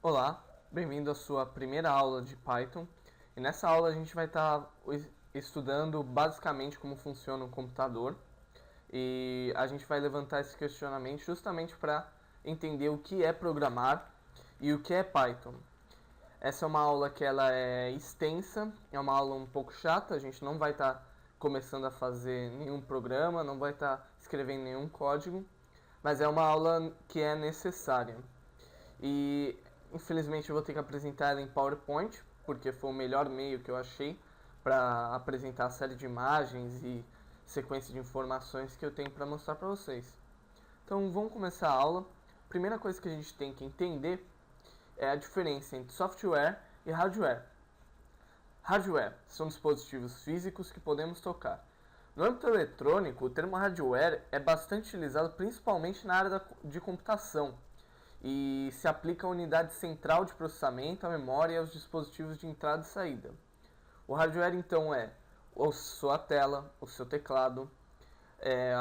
Olá, bem-vindo à sua primeira aula de Python. E nessa aula a gente vai estar estudando basicamente como funciona o computador. E a gente vai levantar esse questionamento justamente para entender o que é programar e o que é Python. Essa é uma aula que ela é extensa, é uma aula um pouco chata, a gente não vai estar começando a fazer nenhum programa, não vai estar escrevendo nenhum código, mas é uma aula que é necessária. E infelizmente eu vou ter que apresentar ela em PowerPoint, porque foi o melhor meio que eu achei para apresentar a série de imagens e sequência de informações que eu tenho para mostrar para vocês. Então vamos começar a aula. Primeira coisa que a gente tem que entender é a diferença entre software e hardware. Hardware são dispositivos físicos que podemos tocar. No âmbito eletrônico, o termo hardware é bastante utilizado principalmente na área de computação e se aplica à unidade central de processamento, à memória e aos dispositivos de entrada e saída. O hardware então é a sua tela, o seu teclado,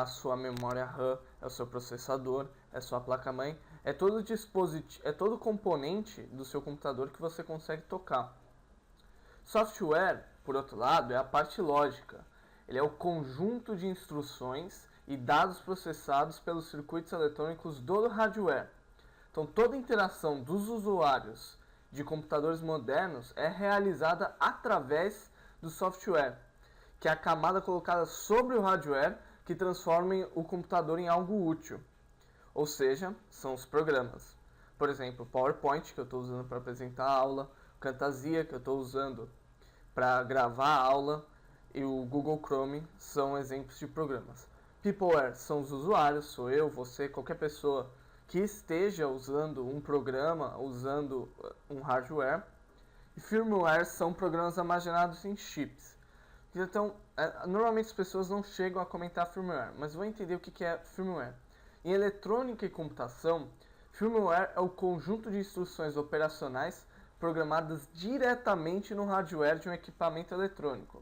a sua memória RAM, é o seu processador, é a sua placa-mãe, é todo dispositivo, é todo componente do seu computador que você consegue tocar. Software, por outro lado, é a parte lógica. Ele é o conjunto de instruções e dados processados pelos circuitos eletrônicos do hardware. Então, toda interação dos usuários de computadores modernos é realizada através do software, que é a camada colocada sobre o hardware que transforma o computador em algo útil. Ou seja, são os programas. Por exemplo, o PowerPoint, que eu estou usando para apresentar a aula, o Camtasia, que eu estou usando para gravar a aula, e o Google Chrome são exemplos de programas. Peopleware são os usuários, sou eu, você, qualquer pessoa que esteja usando um programa, usando um hardware. E firmware são programas armazenados em chips. Então, normalmente as pessoas não chegam a comentar firmware, mas vou entender o que é firmware. Em eletrônica e computação, firmware é o conjunto de instruções operacionais programadas diretamente no hardware de um equipamento eletrônico.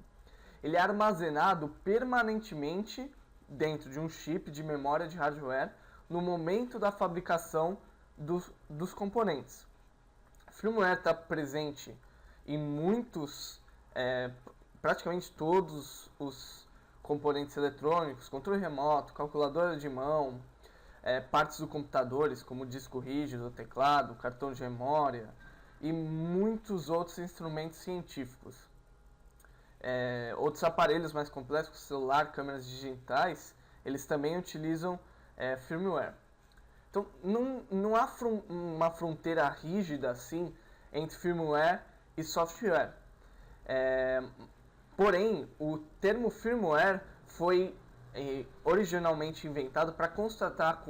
Ele é armazenado permanentemente dentro de um chip de memória de hardware no momento da fabricação dos componentes. Firmware está presente em praticamente todos os componentes eletrônicos, controle remoto, calculadora de mão, partes do computadores como disco rígido, teclado, cartão de memória e muitos outros instrumentos científicos. Outros aparelhos mais complexos, celular, câmeras digitais, eles também utilizam firmware. Então, não há uma fronteira rígida assim entre firmware e software. Porém, o termo firmware foi originalmente inventado para contrastar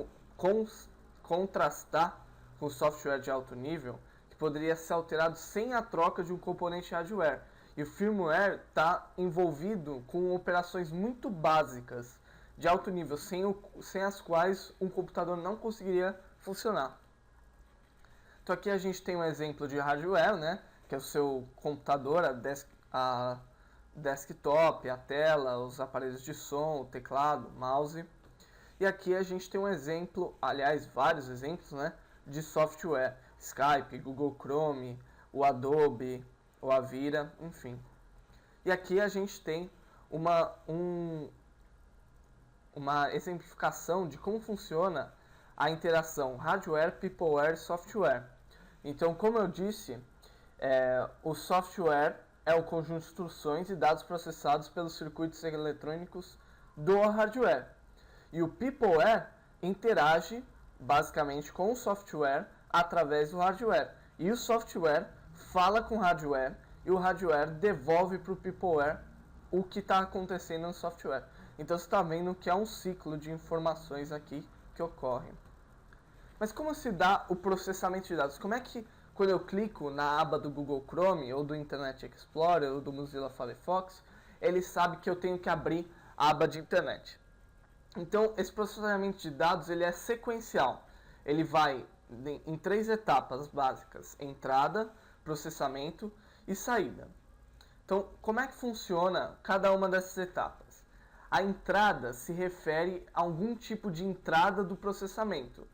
com software de alto nível, que poderia ser alterado sem a troca de um componente hardware. E o firmware está envolvido com operações muito básicas, de alto nível, sem as quais um computador não conseguiria funcionar. Então aqui a gente tem um exemplo de hardware, né, que é o seu computador, a desktop, a tela, os aparelhos de som, o teclado, mouse. E aqui a gente tem um exemplo, aliás, vários exemplos, né, de software, Skype, Google Chrome, o Adobe, o Avira, enfim. E aqui a gente tem uma exemplificação de como funciona a interação hardware, peopleware e software. Então, como eu disse, o software é o conjunto de instruções e dados processados pelos circuitos eletrônicos do hardware. E o peopleware interage basicamente com o software através do hardware. E o software fala com o hardware e o hardware devolve para o peopleware o que está acontecendo no software. Então você está vendo que há um ciclo de informações aqui que ocorre. Mas como se dá o processamento de dados? Como é que quando eu clico na aba do Google Chrome ou do Internet Explorer ou do Mozilla Firefox, ele sabe que eu tenho que abrir a aba de internet? Então esse processamento de dados ele é sequencial. Ele vai em 3 etapas básicas: entrada, processamento e saída. Então, como é que funciona cada uma dessas etapas? A entrada se refere a algum tipo de entrada do processamento.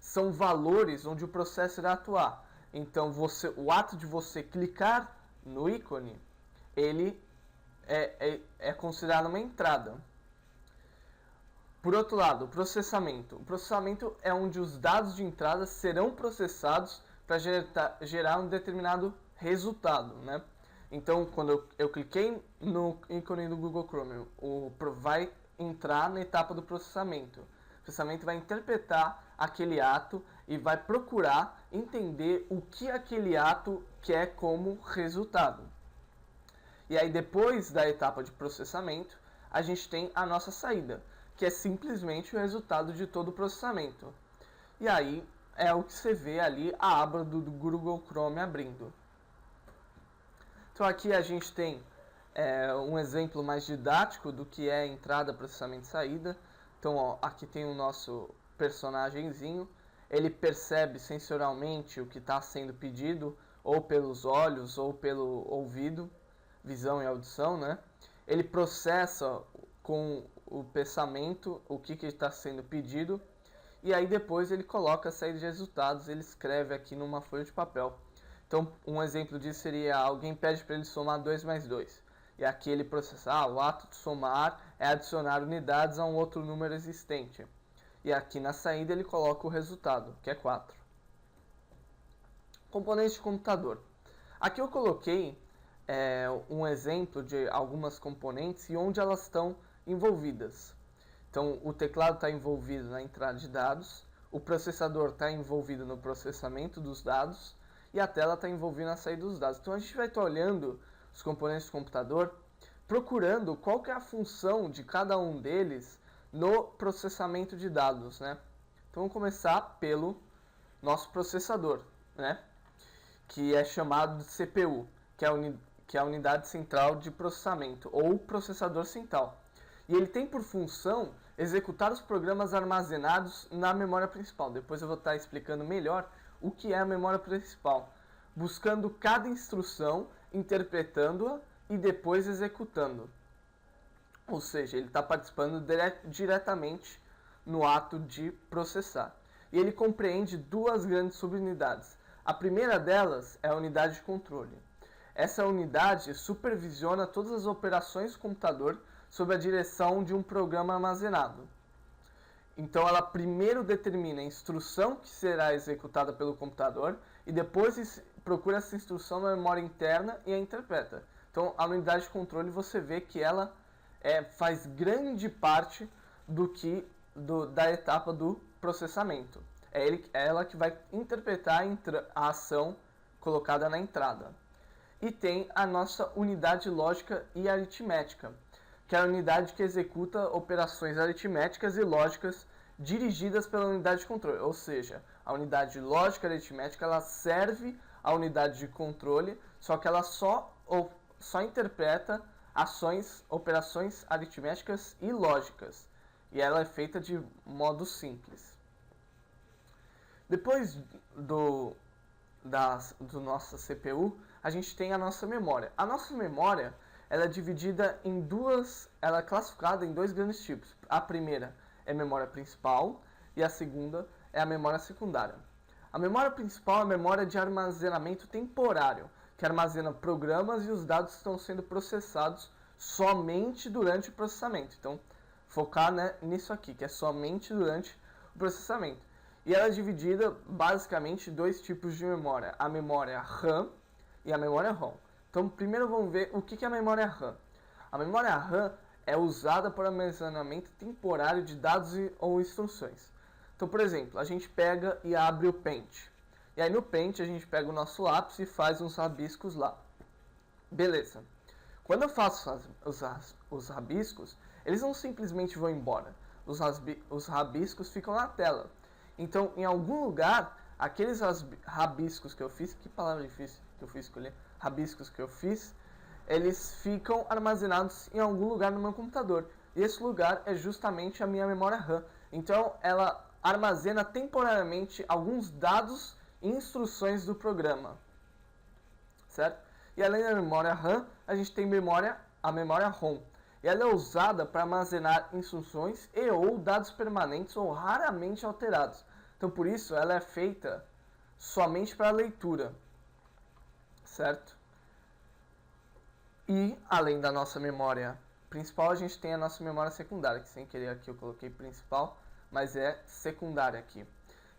São valores onde o processo irá atuar. Então o ato de você clicar no ícone, ele é considerado uma entrada. Por outro lado, o processamento. O processamento é onde os dados de entrada serão processados para gerar um determinado resultado, né? Então, quando eu cliquei no ícone do Google Chrome, vai entrar na etapa do processamento. O processamento vai interpretar aquele ato e vai procurar entender o que aquele ato quer como resultado. E aí, depois da etapa de processamento, a gente tem a nossa saída, que é simplesmente o resultado de todo o processamento. E aí é o que você vê ali, a aba do Google Chrome abrindo. Então aqui a gente tem um exemplo mais didático do que é entrada, processamento e saída. Então ó, aqui tem o nosso personagemzinho, ele percebe sensorialmente o que está sendo pedido, ou pelos olhos, ou pelo ouvido, visão e audição, né? Ele processa com o pensamento o que está sendo pedido, e aí depois ele coloca a saída de resultados, ele escreve aqui numa folha de papel. Então um exemplo disso seria, alguém pede para ele somar 2 mais 2, e aqui ele processa, o ato de somar é adicionar unidades a um outro número existente, e aqui na saída ele coloca o resultado, que é 4. Componentes de computador. Aqui eu coloquei um exemplo de algumas componentes e onde elas estão envolvidas. Então, o teclado está envolvido na entrada de dados, o processador está envolvido no processamento dos dados e a tela está envolvida na saída dos dados. Então, a gente vai estar olhando os componentes do computador, procurando qual que é a função de cada um deles no processamento de dados, né? Então, vamos começar pelo nosso processador, né? Que é chamado de CPU, que é a unidade central de processamento, ou processador central. E ele tem por função executar os programas armazenados na memória principal. Depois eu vou estar explicando melhor o que é a memória principal, buscando cada instrução, interpretando-a e depois executando. Ou seja, ele está participando diretamente no ato de processar. E ele compreende duas grandes subunidades. A primeira delas é a unidade de controle. Essa unidade supervisiona todas as operações do computador sob a direção de um programa armazenado. Então ela primeiro determina a instrução que será executada pelo computador e depois procura essa instrução na memória interna e a interpreta. Então a unidade de controle você vê que ela faz grande parte da etapa do processamento. É ela que vai interpretar a ação colocada na entrada. E tem a nossa unidade lógica e aritmética, que é a unidade que executa operações aritméticas e lógicas dirigidas pela unidade de controle. Ou seja, a unidade lógica e aritmética ela serve à unidade de controle, só que ela só interpreta operações aritméticas e lógicas. E ela é feita de modo simples. Depois do nosso CPU, a gente tem a nossa memória. A nossa memória ela é dividida ela é classificada em dois grandes tipos. A primeira é a memória principal e a segunda é a memória secundária. A memória principal é a memória de armazenamento temporário, que armazena programas e os dados que estão sendo processados somente durante o processamento. Então, focar nisso aqui, que é somente durante o processamento. E ela é dividida basicamente em dois tipos de memória, a memória RAM e a memória ROM. Então, primeiro vamos ver o que é a memória RAM. A memória RAM é usada para armazenamento temporário de dados ou instruções. Então, por exemplo, a gente pega e abre o Paint. E aí no Paint a gente pega o nosso lápis e faz uns rabiscos lá. Beleza. Quando eu faço os rabiscos, eles não simplesmente vão embora. Os rabiscos ficam na tela. Então, em algum lugar, aqueles rabiscos que eu fiz, que palavra difícil que eu fui escolher, rabiscos que eu fiz, eles ficam armazenados em algum lugar no meu computador. E esse lugar é justamente a minha memória RAM. Então, ela armazena temporariamente alguns dados e instruções do programa. Certo? E além da memória RAM, a gente tem a memória ROM. E ela é usada para armazenar instruções e ou dados permanentes ou raramente alterados. Então, por isso, ela é feita somente para leitura, certo? E, além da nossa memória principal, a gente tem a nossa memória secundária, que sem querer aqui eu coloquei principal, mas é secundária aqui,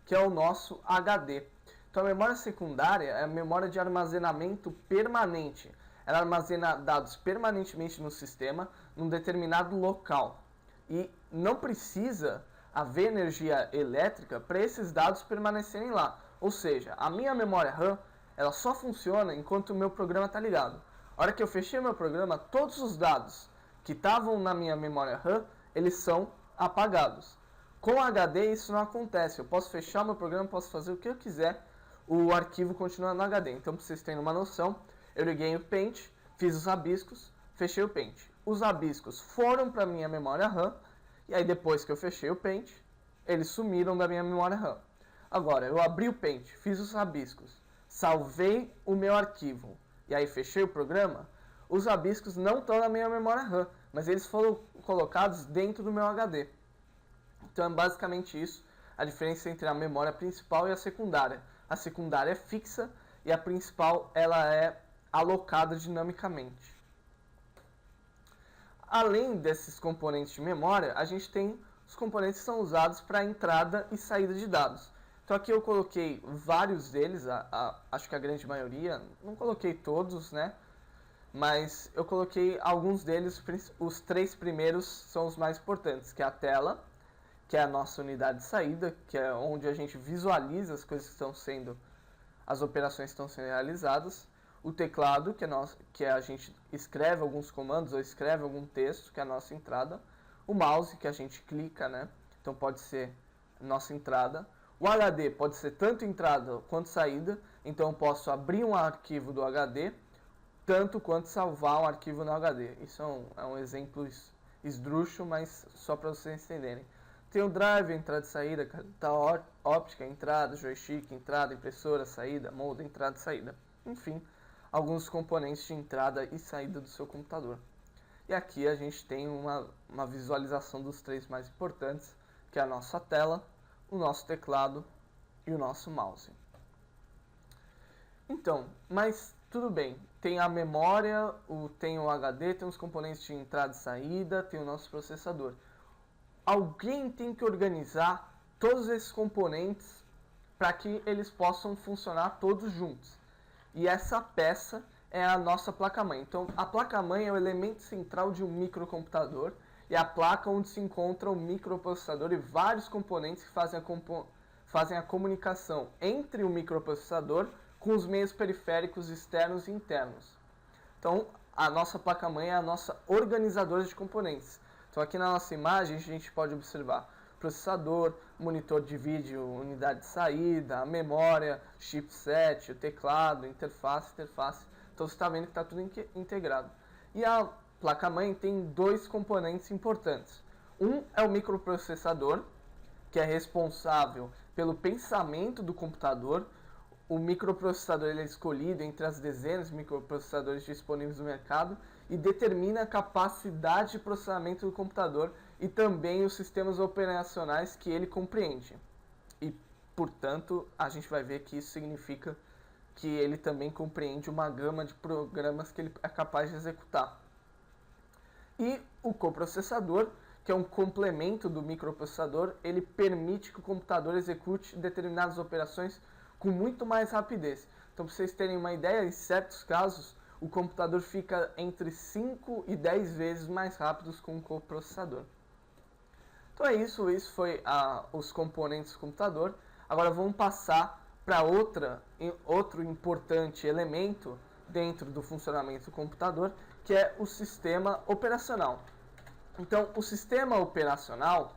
que é o nosso HD. Então, a memória secundária é a memória de armazenamento permanente. Ela armazena dados permanentemente no sistema, num determinado local. E não precisa haver energia elétrica para esses dados permanecerem lá. Ou seja, a minha memória RAM ela só funciona enquanto o meu programa está ligado. A hora que eu fechei meu programa, todos os dados que estavam na minha memória RAM, eles são apagados. Com HD isso não acontece. Eu posso fechar meu programa, posso fazer o que eu quiser, o arquivo continua no HD. Então, para vocês terem uma noção, eu liguei o Paint, fiz os rabiscos, fechei o Paint. Os rabiscos foram para minha memória RAM, e aí depois que eu fechei o Paint, eles sumiram da minha memória RAM. Agora, eu abri o Paint, fiz os rabiscos, salvei o meu arquivo, e aí fechei o programa, os rabiscos não estão na minha memória RAM, mas eles foram colocados dentro do meu HD. Então é basicamente isso, a diferença entre a memória principal e a secundária. A secundária é fixa e a principal ela é alocada dinamicamente. Além desses componentes de memória, a gente tem os componentes que são usados para entrada e saída de dados. Então aqui eu coloquei vários deles, acho que a grande maioria, não coloquei todos, né? Mas eu coloquei alguns deles, os 3 primeiros são os mais importantes, que é a tela, que é a nossa unidade de saída, que é onde a gente visualiza as coisas que estão sendo, as operações que estão sendo realizadas. O teclado, que a gente escreve alguns comandos ou escreve algum texto, que é a nossa entrada. O mouse, que a gente clica, né? Então pode ser nossa entrada. O HD pode ser tanto entrada quanto saída. Então eu posso abrir um arquivo do HD, tanto quanto salvar um arquivo no HD. Isso é um exemplo esdrúxulo, mas só para vocês entenderem. Tem o drive, entrada e saída, tá óptica, entrada, joystick, entrada, impressora, saída, molde, entrada e saída. Enfim, alguns componentes de entrada e saída do seu computador. E aqui a gente tem uma visualização dos 3 mais importantes, que é a nossa tela, o nosso teclado e o nosso mouse. Então, mas tudo bem, tem a memória, tem o HD, tem os componentes de entrada e saída, tem o nosso processador. Alguém tem que organizar todos esses componentes para que eles possam funcionar todos juntos. E essa peça é a nossa placa-mãe. Então, a placa-mãe é o elemento central de um microcomputador e a placa onde se encontra o microprocessador e vários componentes que fazem a comunicação entre o microprocessador com os meios periféricos externos e internos. Então, a nossa placa-mãe é a nossa organizadora de componentes. Então aqui na nossa imagem a gente pode observar processador, monitor de vídeo, unidade de saída, a memória, chipset, o teclado, interface. Então você está vendo que está tudo integrado. E a placa-mãe tem 2 componentes importantes. Um é o microprocessador, que é responsável pelo pensamento do computador. O microprocessador ele é escolhido entre as dezenas de microprocessadores disponíveis no mercado e determina a capacidade de processamento do computador e também os sistemas operacionais que ele compreende. E, portanto, a gente vai ver que isso significa que ele também compreende uma gama de programas que ele é capaz de executar. E o coprocessador, que é um complemento do microprocessador, ele permite que o computador execute determinadas operações com muito mais rapidez. Então, para vocês terem uma ideia, em certos casos, o computador fica entre 5 e 10 vezes mais rápido com o coprocessador. Então é isso foi os componentes do computador. Agora vamos passar para outro importante elemento dentro do funcionamento do computador, que é o sistema operacional. Então, o sistema operacional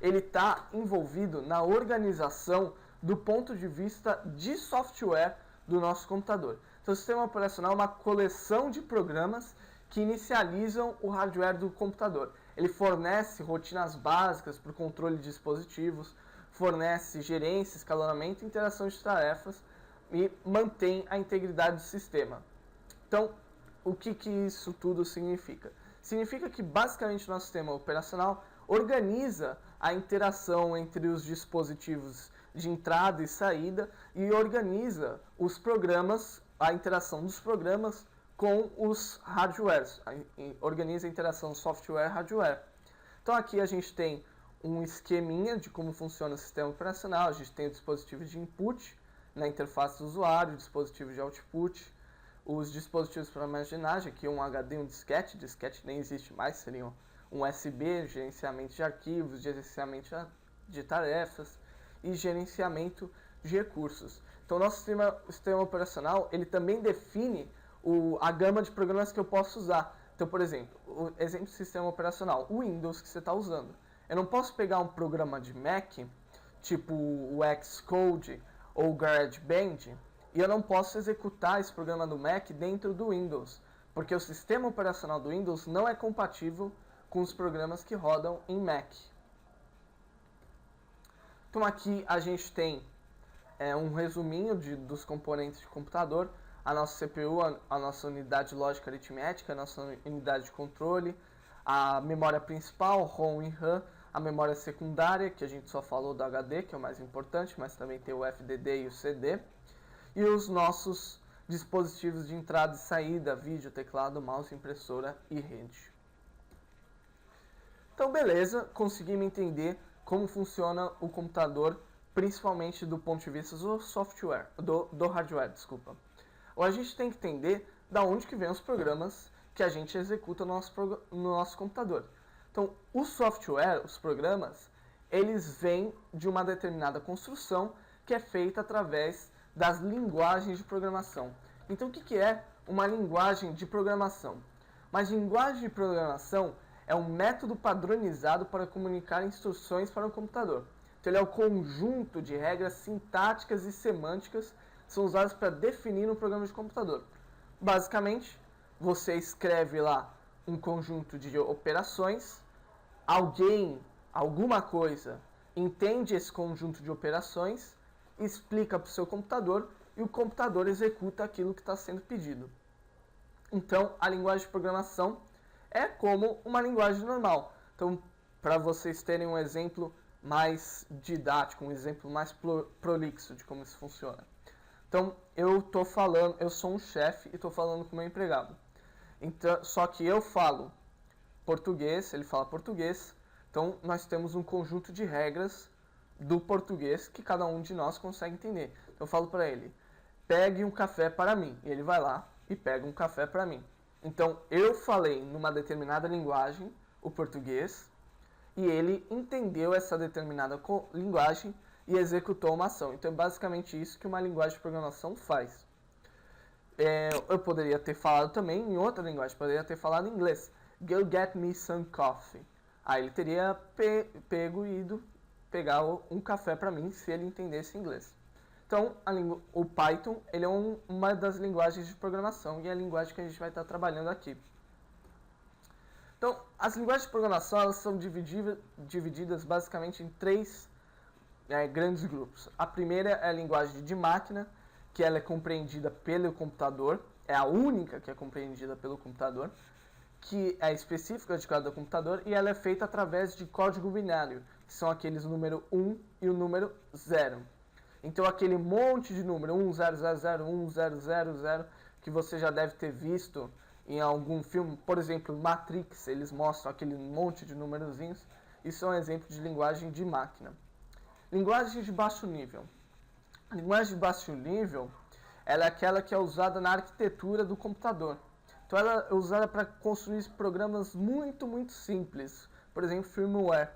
ele está envolvido na organização do ponto de vista de software do nosso computador. Então, o sistema operacional é uma coleção de programas que inicializam o hardware do computador. Ele fornece rotinas básicas para o controle de dispositivos, fornece gerência, escalonamento e interação de tarefas e mantém a integridade do sistema. Então, o que isso tudo significa? Significa que, basicamente, o nosso sistema operacional organiza a interação entre os dispositivos de entrada e saída e organiza os programas, a interação dos programas com os hardwares, organiza a interação software-hardware. Então aqui a gente tem um esqueminha de como funciona o sistema operacional, a gente tem o dispositivo de input na interface do usuário, o dispositivo de output, os dispositivos para armazenagem, aqui um HD, um disquete nem existe mais, seriam um USB, gerenciamento de arquivos, gerenciamento de tarefas e gerenciamento de recursos. Então, o nosso sistema operacional, ele também define a gama de programas que eu posso usar. Então, por exemplo, o exemplo de sistema operacional, o Windows que você está usando. Eu não posso pegar um programa de Mac, tipo o Xcode ou o GarageBand, e eu não posso executar esse programa do Mac dentro do Windows, porque o sistema operacional do Windows não é compatível com os programas que rodam em Mac. Então aqui a gente tem um resuminho dos componentes de computador, a nossa CPU, a nossa unidade lógica aritmética, a nossa unidade de controle, a memória principal, ROM e RAM, a memória secundária, que a gente só falou do HD, que é o mais importante, mas também tem o FDD e o CD, e os nossos dispositivos de entrada e saída, vídeo, teclado, mouse, impressora e rede. Então, beleza, conseguimos entender como funciona o computador, principalmente do ponto de vista do software, do hardware, desculpa. Ou a gente tem que entender da onde que vem os programas que a gente executa no nosso computador. Então, o software, os programas, eles vêm de uma determinada construção que é feita através das linguagens de programação. Então, o que é uma linguagem de programação? Uma linguagem de programação é um método padronizado para comunicar instruções para o computador. Então, ele é o conjunto de regras sintáticas e semânticas que são usadas para definir um programa de computador. Basicamente, você escreve lá um conjunto de operações, alguma coisa, entende esse conjunto de operações, explica para o seu computador e o computador executa aquilo que está sendo pedido. Então, a linguagem de programação é como uma linguagem normal. Então, para vocês terem um exemplo mais didático, um exemplo mais prolixo de como isso funciona. Então, eu sou um chefe e estou falando com o meu empregado. Então, só que eu falo português, ele fala português, então nós temos um conjunto de regras do português que cada um de nós consegue entender. Então eu falo para ele, pegue um café para mim, e ele vai lá e pega um café para mim. Então eu falei numa determinada linguagem, o português, e ele entendeu essa determinada linguagem e executou uma ação. Então é basicamente isso que uma linguagem de programação faz. Eu poderia ter falado também em outra linguagem, poderia ter falado em inglês. Go get me some coffee. Aí ele teria pego e ido pegar um café para mim se ele entendesse inglês. Então, o Python ele é uma das linguagens de programação e é a linguagem que a gente vai estar trabalhando aqui. Então, as linguagens de programação elas são divididas basicamente em três grandes grupos. A primeira é a linguagem de máquina, que ela é compreendida pelo computador, é a única que é compreendida pelo computador, que é específica de cada computador e ela é feita através de código binário, que são aqueles número 1 e o número 0. Então aquele monte de número 1000, que você já deve ter visto em algum filme, por exemplo, Matrix, eles mostram aquele monte de numerozinhos, isso é um exemplo de linguagem de máquina. Linguagem de baixo nível. A linguagem de baixo nível ela é aquela que é usada na arquitetura do computador. Então ela é usada para construir programas muito, muito simples. Por exemplo, firmware.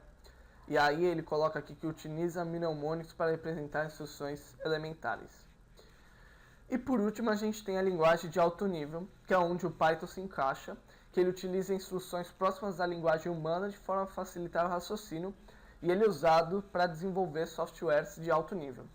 E aí ele coloca aqui que utiliza mnemônicos para representar instruções elementares. E por último a gente tem a linguagem de alto nível, que é onde o Python se encaixa, que ele utiliza instruções próximas da linguagem humana de forma a facilitar o raciocínio, e ele é usado para desenvolver softwares de alto nível.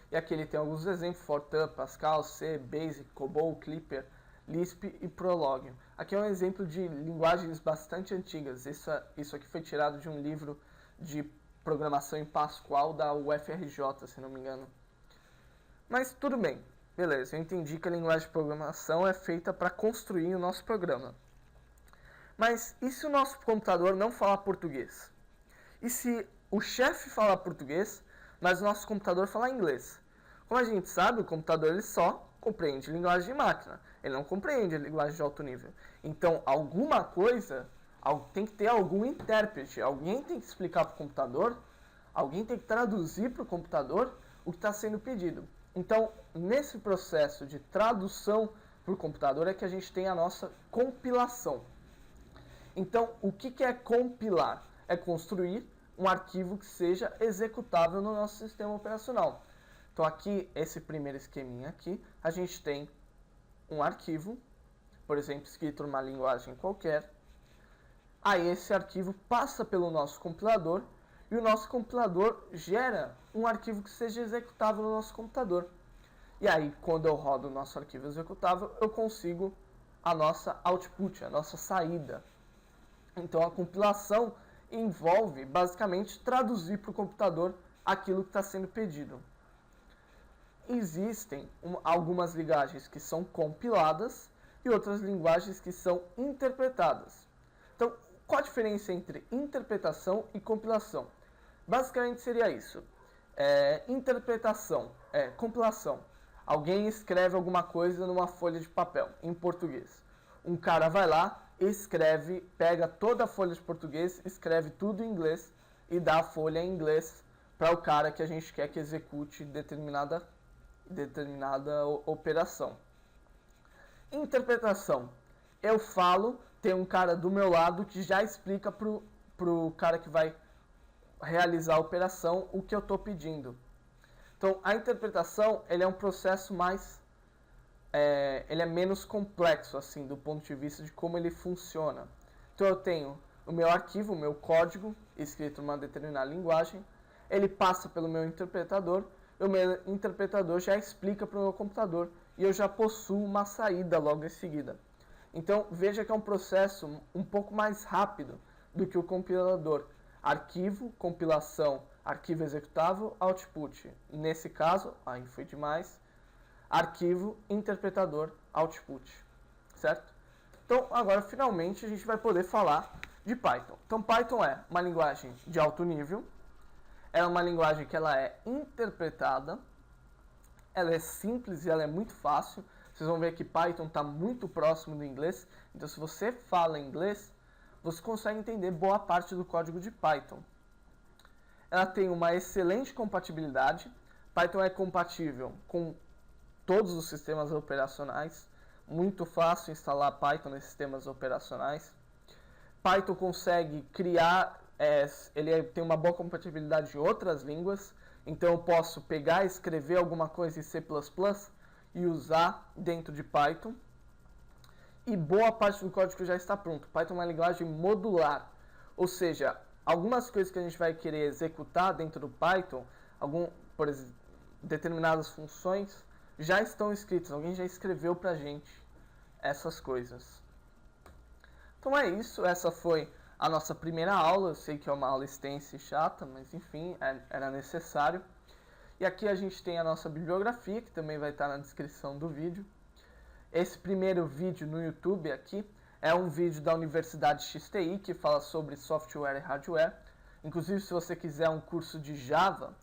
E aqui ele tem alguns exemplos, Fortran, Pascal, C, Basic, COBOL, Clipper, Lisp e Prolog. Aqui é um exemplo de linguagens bastante antigas. Isso aqui foi tirado de um livro de programação em Pascal da UFRJ, se não me engano. Mas tudo bem, beleza. Eu entendi que a linguagem de programação é feita para construir o nosso programa. Mas e se o nosso computador não falar português? E se o chefe falar português, mas o nosso computador fala inglês. Como a gente sabe, o computador ele só compreende linguagem de máquina, ele não compreende a linguagem de alto nível. Então, alguma coisa, tem que ter algum intérprete, alguém tem que explicar para o computador, alguém tem que traduzir para o computador o que está sendo pedido. Então, nesse processo de tradução para o computador é que a gente tem a nossa compilação. Então, o que é compilar? É construir um arquivo que seja executável no nosso sistema operacional. Então, aqui, esse primeiro esqueminha aqui, a gente tem um arquivo, por exemplo, escrito numa linguagem qualquer. Aí, esse arquivo passa pelo nosso compilador e o nosso compilador gera um arquivo que seja executável no nosso computador. E aí, quando eu rodo o nosso arquivo executável, eu consigo a nossa output, a nossa saída. Então, a compilação envolve, basicamente, traduzir para o computador aquilo que está sendo pedido. Existem algumas linguagens que são compiladas e outras linguagens que são interpretadas. Então, qual a diferença entre interpretação e compilação? Basicamente seria isso. Interpretação, compilação. Alguém escreve alguma coisa numa folha de papel, em português. Um cara vai lá, escreve, pega toda a folha de português, escreve tudo em inglês e dá a folha em inglês para o cara que a gente quer que execute determinada operação. Interpretação. Eu falo, tem um cara do meu lado que já explica pro cara que vai realizar a operação o que eu estou pedindo. Então, a interpretação ele é um processo mais... ele é menos complexo, assim, do ponto de vista de como ele funciona. Então, eu tenho o meu arquivo, o meu código, escrito numa determinada linguagem, ele passa pelo meu interpretador, e o meu interpretador já explica para o meu computador, e eu já possuo uma saída logo em seguida. Então, veja que é um processo um pouco mais rápido do que o compilador. Arquivo, compilação, arquivo executável, output. Nesse caso, aí foi demais, arquivo, interpretador, output. Certo? Então, agora, finalmente, a gente vai poder falar de Python. Então, Python é uma linguagem de alto nível, é uma linguagem que ela é interpretada, ela é simples e ela é muito fácil. Vocês vão ver que Python está muito próximo do inglês, então se você fala inglês, você consegue entender boa parte do código de Python. Ela tem uma excelente compatibilidade. Python é compatível com todos os sistemas operacionais. Muito fácil instalar Python nesses sistemas operacionais. Python consegue criar, ele tem uma boa compatibilidade de outras línguas. Então eu posso pegar e escrever alguma coisa em C++ e usar dentro de Python. E boa parte do código já está pronto. Python é uma linguagem modular, ou seja, algumas coisas que a gente vai querer executar dentro do Python, por exemplo, determinadas funções, já estão escritas. Alguém já escreveu para a gente essas coisas. Então é isso, essa foi a nossa primeira aula. Eu sei que é uma aula extensa e chata, mas enfim, era necessário. E aqui a gente tem a nossa bibliografia, que também vai estar na descrição do vídeo. Esse primeiro vídeo no YouTube aqui é um vídeo da Universidade XTI, que fala sobre software e hardware. Inclusive, se você quiser um curso de Java,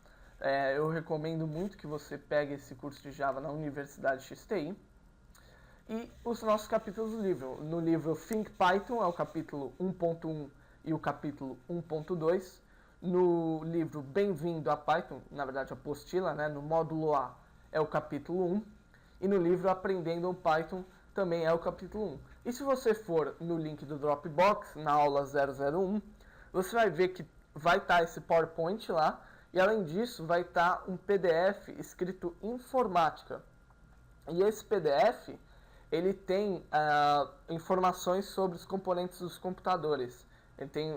eu recomendo muito que você pegue esse curso de Java na Universidade XTI. E os nossos capítulos do livro. No livro Think Python é o capítulo 1.1 e o capítulo 1.2. No livro Bem-vindo a Python, na verdade a apostila, no módulo A, é o capítulo 1. E no livro Aprendendo Python também é o capítulo 1. E se você for no link do Dropbox, na aula 001, você vai ver que vai estar esse PowerPoint lá. E além disso, vai estar um PDF escrito informática. E esse PDF, ele tem informações sobre os componentes dos computadores. Ele tem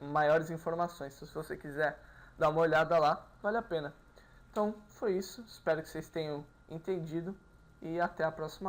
maiores informações. Se você quiser dar uma olhada lá, vale a pena. Então, foi isso. Espero que vocês tenham entendido e até a próxima.